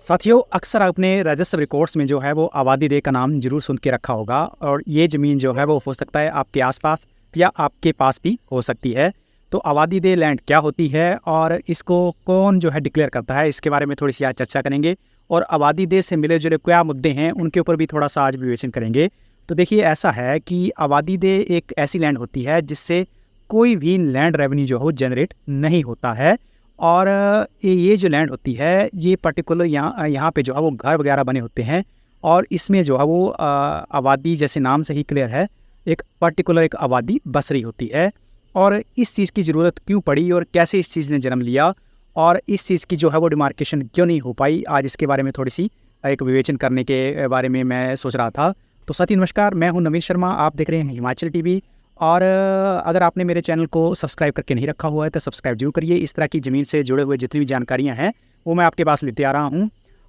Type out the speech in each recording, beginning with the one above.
साथियों, अक्सर आपने राजस्व रिकॉर्ड्स में जो है वो आबादी देह का नाम जरूर सुन के रखा होगा और ये ज़मीन जो है वो हो सकता है आपके आसपास या आपके पास भी हो सकती है। तो आबादी देह लैंड क्या होती है और इसको कौन जो है डिक्लेयर करता है, इसके बारे में थोड़ी सी आज चर्चा करेंगे और आबादी देह से मिले जुले क्या मुद्दे हैं उनके ऊपर भी थोड़ा सा आज विवेचन करेंगे। तो देखिए, ऐसा है कि आबादी देह एक ऐसी लैंड होती है जिससे कोई भी लैंड रेवेन्यू जो है वो जनरेट नहीं होता है। और ये जो लैंड होती है ये पर्टिकुलर यहाँ पे जो है वो घर वगैरह बने होते हैं और इसमें जो है वो आबादी जैसे नाम से ही क्लियर है, एक पर्टिकुलर एक आबादी बस रही होती है। और इस चीज़ की ज़रूरत क्यों पड़ी और कैसे इस चीज़ ने जन्म लिया और इस चीज़ की जो है वो डिमार्केशन क्यों नहीं हो पाई, आज इसके बारे में थोड़ी सी एक विवेचन करने के बारे में मैं सोच रहा था। तो साथी नमस्कार, मैं हूँ नवीन शर्मा, आप देख रहे हैं हिमाचल टीवी। और अगर आपने मेरे चैनल को सब्सक्राइब करके नहीं रखा हुआ है तो सब्सक्राइब जरूर करिए। इस तरह की ज़मीन से जुड़े हुए जितनी भी जानकारियां हैं वो मैं आपके पास लेते आ रहा हूं।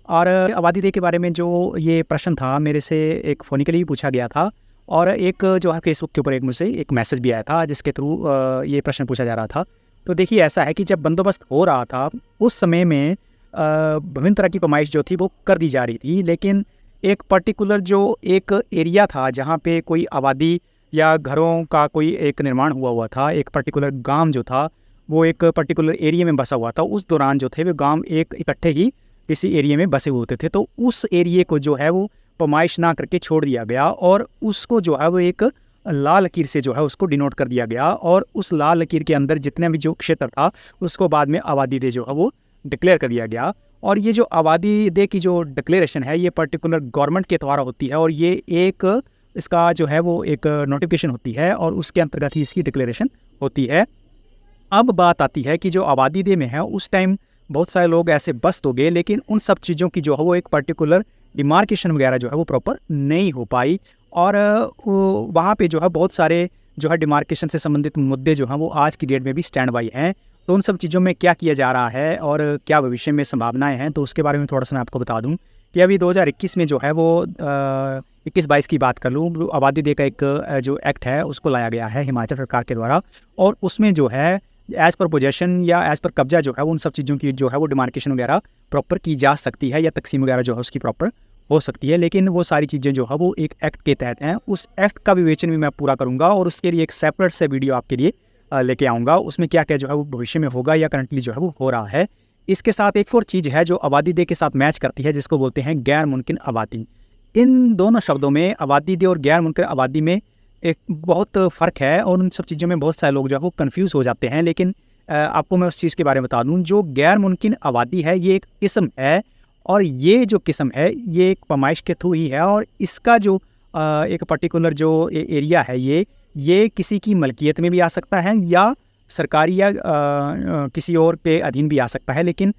और आबादी देह के बारे में जो ये प्रश्न था मेरे से एक फ़ोनिकली भी पूछा गया था और एक जो है फेसबुक के ऊपर एक मुझसे एक मैसेज भी आया था जिसके थ्रू ये प्रश्न पूछा जा रहा था। तो देखिए, ऐसा है कि जब बंदोबस्त हो रहा था उस समय में विभिन्न तरह की पैमाइश जो थी वो कर दी जा रही थी, लेकिन एक पर्टिकुलर जो एक एरिया था जहाँ पे कोई आबादी या घरों का कोई एक निर्माण हुआ था, एक पर्टिकुलर गांव जो था वो एक पर्टिकुलर एरिया में बसा हुआ था। उस दौरान जो थे वो गांव एक इकट्ठे ही किसी एरिया में बसे हुए होते थे, तो उस एरिया को जो है वो पैमाइश ना करके छोड़ दिया गया और उसको जो है वो एक लाल लकीर से जो है उसको डिनोट कर दिया गया और उस लाल लकीर के अंदर जितने भी जो क्षेत्र था उसको बाद में आबादी देह जो है वो डिक्लेयर कर दिया गया। और ये जो आबादी देह की जो डिक्लेरेशन है ये पर्टिकुलर गवर्नमेंट के द्वारा होती है और ये एक इसका जो है वो एक नोटिफिकेशन होती है और उसके अंतर्गत ही इसकी डिक्लेरेशन होती है। अब बात आती है कि जो आबादी देह में है उस टाइम बहुत सारे लोग ऐसे बस तो गए, लेकिन उन सब चीज़ों की जो है वो एक पर्टिकुलर डिमार्केशन वगैरह जो है वो प्रॉपर नहीं हो पाई और वहाँ पे जो है बहुत सारे जो है डिमार्केशन से संबंधित मुद्दे जो हैं वो आज की डेट में भी स्टैंड बाई हैं। तो उन सब चीज़ों में क्या किया जा रहा है और क्या भविष्य में संभावनाएं हैं, तो उसके बारे में थोड़ा सा मैं आपको बता दूं कि अभी 2021 में जो है वो 21-22 की बात कर लूँ, आबादी देह का एक जो एक्ट है उसको लाया गया है हिमाचल सरकार के द्वारा और उसमें जो है एज़ पर पोजेशन या एज़ पर कब्जा जो है उन सब चीज़ों की जो है वो डिमार्केशन वगैरह प्रॉपर की जा सकती है या तकसीम वगैरह जो है उसकी प्रॉपर हो सकती है। लेकिन वो सारी चीज़ें जो है वो एक एक्ट के तहत हैं, उस एक्ट का विवेचन भी मैं पूरा करूँगा और उसके लिए एक सेपरेट से वीडियो आपके लिए लेके आऊँगा। उसमें क्या क्या जो है वो भविष्य में होगा या करंटली जो है वो हो रहा है। इसके साथ एक और चीज़ है जो आबादी देह के साथ मैच करती है जिसको बोलते हैं गैर मुमकिन आबादी। इन दोनों शब्दों में आबादी देह और गैर मुमकिन आबादी में एक बहुत फ़र्क है और उन सब चीज़ों में बहुत सारे लोग जो है वो कन्फ्यूज़ हो जाते हैं। लेकिन आपको मैं उस चीज़ के बारे में बता दूं, जो गैर मुमकिन आबादी है ये एक किस्म है और ये जो किस्म है ये एक पैमाइश के थ्रू ही है और इसका जो एक पर्टिकुलर जो एरिया है ये किसी की मलकियत में भी आ सकता है या सरकारी या किसी और के अधीन भी आ सकता है, लेकिन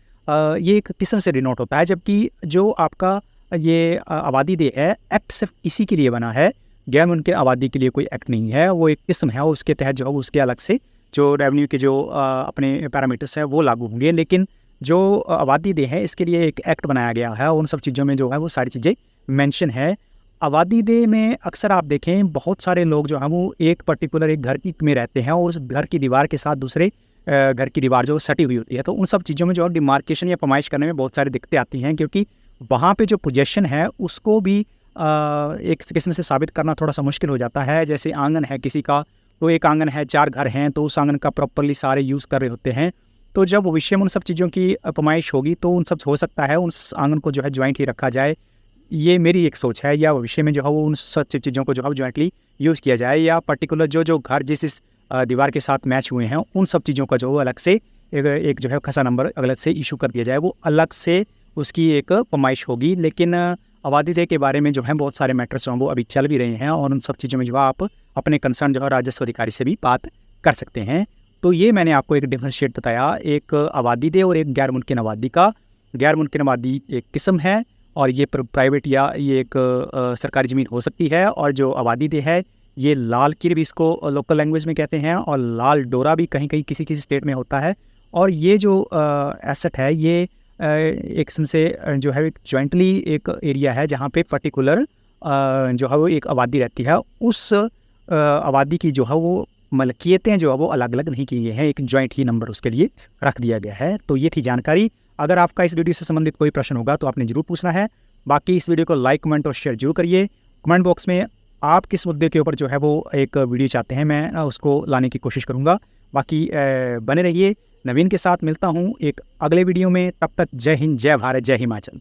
ये एक किस्म से डिनोट होता है। जबकि जो आपका ये आबादी देह है, एक्ट सिर्फ इसी के लिए बना है, गैर मुमकिन आबादी के लिए कोई एक्ट नहीं है। वो एक किस्म है और उसके तहत जो है उसके अलग से जो रेवेन्यू के जो अपने पैरामीटर्स है वो लागू होंगे। लेकिन जो आबादी देह है इसके लिए एक एक्ट बनाया गया है और उन सब चीज़ों में जो है वो सारी चीज़ें मेंशन है। आबादी देह में अक्सर आप देखें बहुत सारे लोग जो हैं वो एक पर्टिकुलर एक घर की में रहते हैं और उस घर की दीवार के साथ दूसरे घर की दीवार जो सटी हुई होती है, तो उन सब चीज़ों में जो डिमार्केशन या पैमाइश करने में बहुत सारी दिक्कतें आती हैं क्योंकि वहाँ पे जो पोजेशन है उसको भी एक किस्म से साबित करना थोड़ा सा मुश्किल हो जाता है। जैसे आंगन है किसी का, तो एक आंगन है, 4 घर हैं, तो उस आंगन का प्रॉपरली सारे यूज़ कर रहे होते हैं। तो जब भविष्य में उन सब चीज़ों की पैमाइश होगी तो उन सब हो सकता है उस आंगन को जो है जॉइंट ही रखा जाए, ये मेरी एक सोच है। या भविष्य में जो है वो उन सब चीज़ों को जो है जॉइंटली यूज़ किया जाए या पर्टिकुलर जो घर जिस दीवार के साथ मैच हुए हैं उन सब चीज़ों का जो अलग से एक जो है खसा नंबर अलग से इशू कर दिया जाए, वो अलग से उसकी एक पैमाइश होगी। लेकिन आबादी देह के बारे में जो है बहुत सारे मैटर्स जो हैं वो अभी चल भी रहे हैं और उन सब चीज़ों में जो आप अपने कंसर्न जो है राजस्व अधिकारी से भी बात कर सकते हैं। तो ये मैंने आपको एक डिफरेंशिएट बताया, एक आबादी देह और एक गैर मुमकिन आबादी का। गैर मुमकिन आबादी एक किस्म है और ये प्राइवेट या ये एक सरकारी ज़मीन हो सकती है, और जो आबादी देह है ये लाल किर भी इसको लोकल लैंग्वेज में कहते हैं और लाल डोरा भी कहीं कहीं किसी किसी स्टेट में होता है। और ये जो एसेट है ये एक किस्म से जो है एक जॉइंटली एक एरिया है जहाँ पे पर्टिकुलर जो है वो एक आबादी रहती है। उस आबादी की जो है वो मलकियतें जो है वो अलग अलग नहीं की गई हैं, एक जॉइंट ही नंबर उसके लिए रख दिया गया है। तो ये थी जानकारी। अगर आपका इस वीडियो से संबंधित कोई प्रश्न होगा तो आपने जरूर पूछना है। बाकी इस वीडियो को लाइक, कमेंट और शेयर जरूर करिए। कमेंट बॉक्स में आप किस मुद्दे के ऊपर जो है वो एक वीडियो चाहते हैं, मैं उसको लाने की कोशिश करूँगा। बाकी बने रहिए। नवीन के साथ मिलता हूँ एक अगले वीडियो में। तब तक जय हिंद, जय भारत, जय हिमाचल।